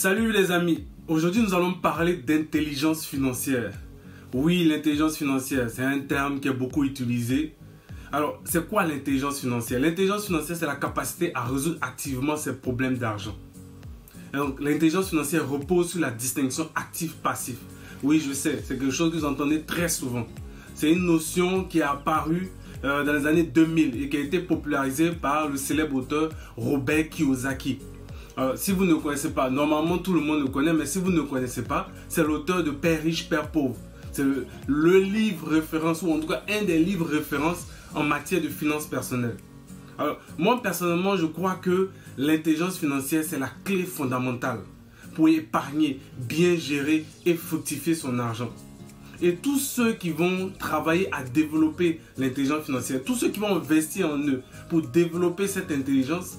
Salut les amis, aujourd'hui nous allons parler d'intelligence financière. Oui, l'intelligence financière, c'est un terme qui est beaucoup utilisé. Alors, c'est quoi l'intelligence financière? L'intelligence financière, c'est la capacité à résoudre activement ses problèmes d'argent. Donc, l'intelligence financière repose sur la distinction actif-passif. Oui, je sais, c'est quelque chose que vous entendez très souvent. C'est une notion qui est apparue dans les années 2000 et qui a été popularisée par le célèbre auteur Robert Kiyosaki. Si vous ne connaissez pas, normalement tout le monde le connaît, mais si vous ne connaissez pas, c'est l'auteur de Père riche, Père pauvre. C'est le livre référence, ou en tout cas un des livres références en matière de finances personnelles. Alors, moi personnellement, je crois que l'intelligence financière, c'est la clé fondamentale pour épargner, bien gérer et fructifier son argent. Et tous ceux qui vont travailler à développer l'intelligence financière, tous ceux qui vont investir en eux pour développer cette intelligence,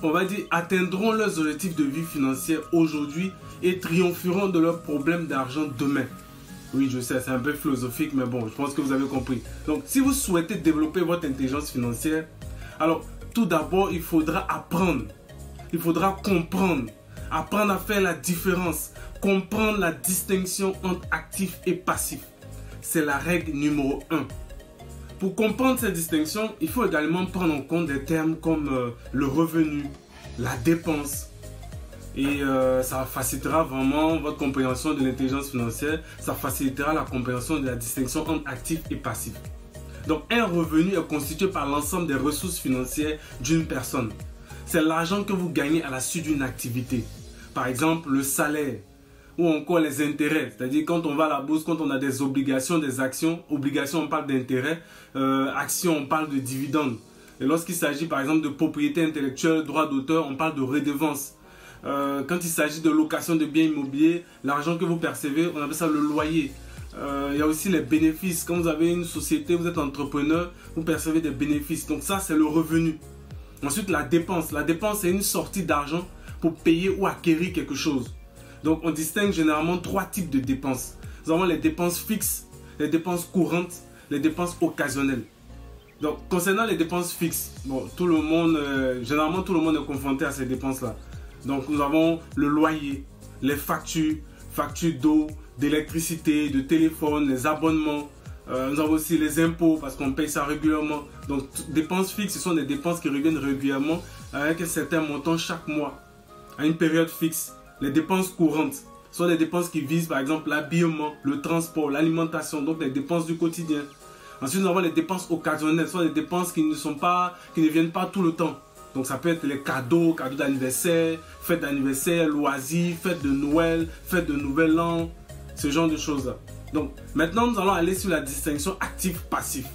on va dire, atteindront leurs objectifs de vie financière aujourd'hui et triompheront de leurs problèmes d'argent demain. Oui, je sais, c'est un peu philosophique, mais bon, je pense que vous avez compris. Donc, si vous souhaitez développer votre intelligence financière, alors, tout d'abord, il faudra apprendre. Il faudra comprendre. Apprendre à faire la différence. Comprendre la distinction entre actif et passif. C'est la règle numéro 1. Pour comprendre cette distinction, il faut également prendre en compte des termes comme le revenu, la dépense. Et ça facilitera vraiment votre compréhension de l'intelligence financière. Ça facilitera la compréhension de la distinction entre actif et passif. Donc, un revenu est constitué par l'ensemble des ressources financières d'une personne. C'est l'argent que vous gagnez à la suite d'une activité. Par exemple, le salaire ou encore les intérêts. C'est-à-dire quand on va à la bourse, quand on a des obligations, des actions. Obligations, on parle d'intérêts. Actions, on parle de dividendes. Et lorsqu'il s'agit par exemple de propriété intellectuelle, droit d'auteur, on parle de redevance. Quand il s'agit de location de biens immobiliers, l'argent que vous percevez, on appelle ça le loyer. Il y a aussi les bénéfices. Quand vous avez une société, vous êtes entrepreneur, vous percevez des bénéfices. Donc ça, c'est le revenu. Ensuite, la dépense. La dépense, c'est une sortie d'argent pour payer ou acquérir quelque chose. Donc, on distingue généralement 3 types de dépenses. Nous avons les dépenses fixes, les dépenses courantes, les dépenses occasionnelles. Donc, concernant les dépenses fixes, bon, généralement tout le monde est confronté à ces dépenses-là. Donc, nous avons le loyer, les factures d'eau, d'électricité, de téléphone, les abonnements. Nous avons aussi les impôts parce qu'on paye ça régulièrement. Donc, dépenses fixes, ce sont des dépenses qui reviennent régulièrement avec un certain montant chaque mois, à une période fixe. Les dépenses courantes sont des dépenses qui visent par exemple l'habillement, le transport, l'alimentation, donc les dépenses du quotidien. Ensuite, nous avons les dépenses occasionnelles, ce sont des dépenses qui ne viennent pas tout le temps. Donc ça peut être les cadeaux d'anniversaire, fêtes d'anniversaire, loisirs, fêtes de Noël, fêtes de Nouvel An, ce genre de choses-là. Donc maintenant, nous allons aller sur la distinction actif-passif.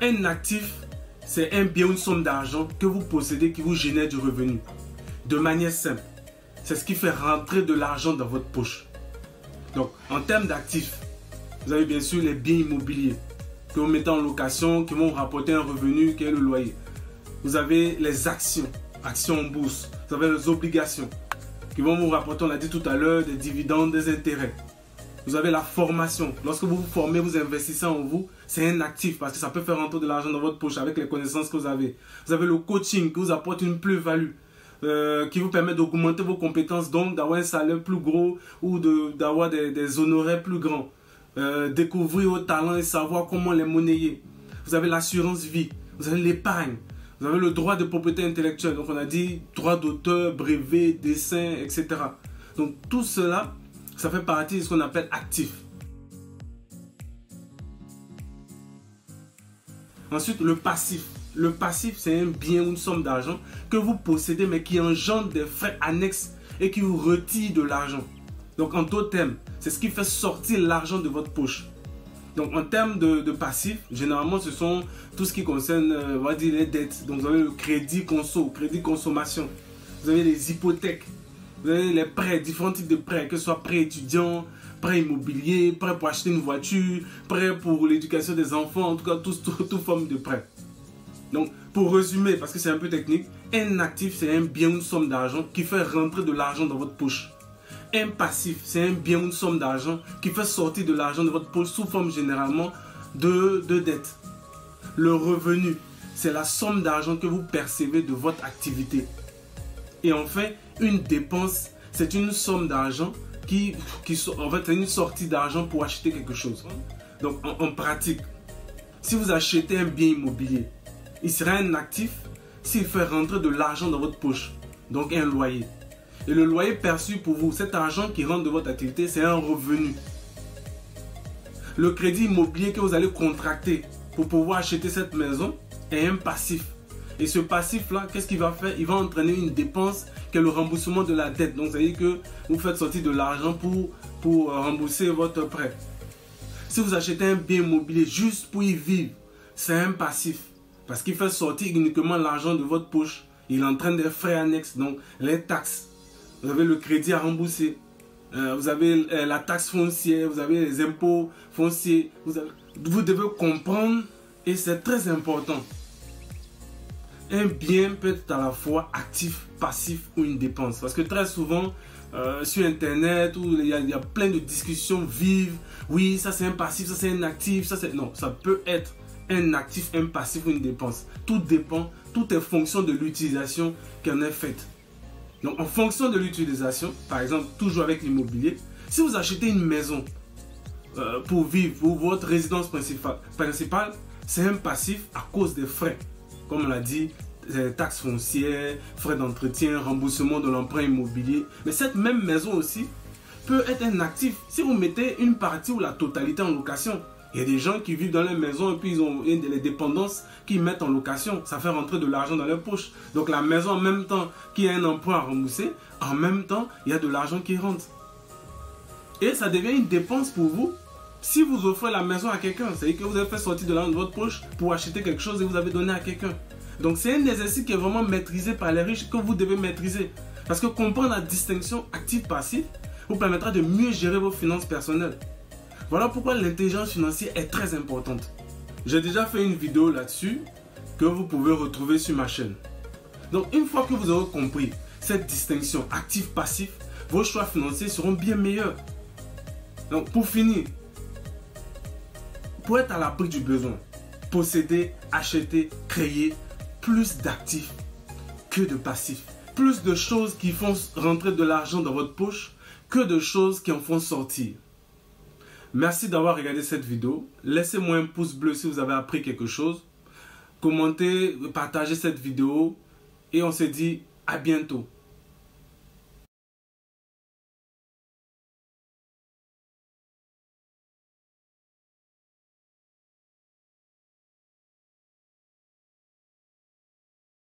Un actif, c'est un bien ou une somme d'argent que vous possédez qui vous génère du revenu. De manière simple, c'est ce qui fait rentrer de l'argent dans votre poche. Donc, en termes d'actifs, vous avez bien sûr les biens immobiliers que vous mettez en location, qui vont vous rapporter un revenu qui est le loyer. Vous avez les actions en bourse. Vous avez les obligations qui vont vous rapporter, on l'a dit tout à l'heure, des dividendes, des intérêts. Vous avez la formation. Lorsque vous vous formez, vous investissez en vous, c'est un actif parce que ça peut faire rentrer de l'argent dans votre poche avec les connaissances que vous avez. Vous avez le coaching qui vous apporte une plus-value, qui vous permet d'augmenter vos compétences, donc d'avoir un salaire plus gros ou d'avoir des honoraires plus grands. Découvrir vos talents et savoir comment les monnayer. Vous avez l'assurance vie, vous avez l'épargne, vous avez le droit de propriété intellectuelle. Donc on a dit droit d'auteur, brevet, dessin, etc. Donc tout cela, ça fait partie de ce qu'on appelle actif. Ensuite, le passif. Le passif, c'est un bien ou une somme d'argent que vous possédez mais qui engendre des frais annexes et qui vous retire de l'argent. Donc, en d'autres termes, c'est ce qui fait sortir l'argent de votre poche. Donc, en termes de passif, généralement, ce sont tout ce qui concerne, on va dire, les dettes. Donc, vous avez le crédit conso, crédit consommation. Vous avez les hypothèques. Vous avez les prêts, différents types de prêts, que ce soit prêt étudiant, prêt immobilier, prêt pour acheter une voiture, prêt pour l'éducation des enfants, en tout cas, toute forme de prêt. Donc, pour résumer, parce que c'est un peu technique, un actif, c'est un bien ou une somme d'argent qui fait rentrer de l'argent dans votre poche. Un passif, c'est un bien ou une somme d'argent qui fait sortir de l'argent de votre poche sous forme généralement de dettes. Le revenu, c'est la somme d'argent que vous percevez de votre activité. Et enfin, une dépense, c'est une somme d'argent en fait, c'est une sortie d'argent pour acheter quelque chose. Donc, en pratique, si vous achetez un bien immobilier, il sera un actif s'il fait rentrer de l'argent dans votre poche, donc un loyer. Et le loyer perçu pour vous, cet argent qui rentre de votre activité, c'est un revenu. Le crédit immobilier que vous allez contracter pour pouvoir acheter cette maison est un passif. Et ce passif-là, qu'est-ce qu'il va faire? Il va entraîner une dépense qui est le remboursement de la dette. Donc, ça veut dire que vous faites sortir de l'argent pour rembourser votre prêt. Si vous achetez un bien immobilier juste pour y vivre, c'est un passif. Parce qu'il fait sortir uniquement l'argent de votre poche. Il entraîne des frais annexes, donc les taxes. Vous avez le crédit à rembourser. Vous avez la taxe foncière, vous avez les impôts fonciers. Vous devez comprendre, et c'est très important. Un bien peut être à la fois actif, passif ou une dépense. Parce que très souvent, sur Internet, où il y a plein de discussions vives. Oui, ça c'est un passif, ça c'est un actif, ça c'est... Non, ça peut être un actif, un passif ou une dépense. Tout dépend, tout est fonction de l'utilisation qui en est faite. Donc, en fonction de l'utilisation, par exemple, toujours avec l'immobilier, si vous achetez une maison pour vivre, pour votre résidence principale, c'est un passif à cause des frais. Comme on l'a dit, taxes foncières, frais d'entretien, remboursement de l'emprunt immobilier. Mais cette même maison aussi peut être un actif si vous mettez une partie ou la totalité en location. Il y a des gens qui vivent dans les maisons et puis ils ont les dépendances qu'ils mettent en location. Ça fait rentrer de l'argent dans leur poche. Donc la maison, en même temps qu'il y a un emprunt à rembourser, en même temps, il y a de l'argent qui rentre. Et ça devient une dépense pour vous si vous offrez la maison à quelqu'un. C'est-à-dire que vous avez fait sortir de l'argent de votre poche pour acheter quelque chose et vous avez donné à quelqu'un. Donc c'est un exercice qui est vraiment maîtrisé par les riches que vous devez maîtriser. Parce que comprendre la distinction actif-passif vous permettra de mieux gérer vos finances personnelles. Voilà pourquoi l'intelligence financière est très importante. J'ai déjà fait une vidéo là-dessus que vous pouvez retrouver sur ma chaîne. Donc une fois que vous aurez compris cette distinction actif-passif, vos choix financiers seront bien meilleurs. Donc pour finir, pour être à l'abri du besoin, posséder, acheter, créer plus d'actifs que de passifs. Plus de choses qui font rentrer de l'argent dans votre poche que de choses qui en font sortir. Merci d'avoir regardé cette vidéo. Laissez-moi un pouce bleu si vous avez appris quelque chose. Commentez, partagez cette vidéo et on se dit à bientôt.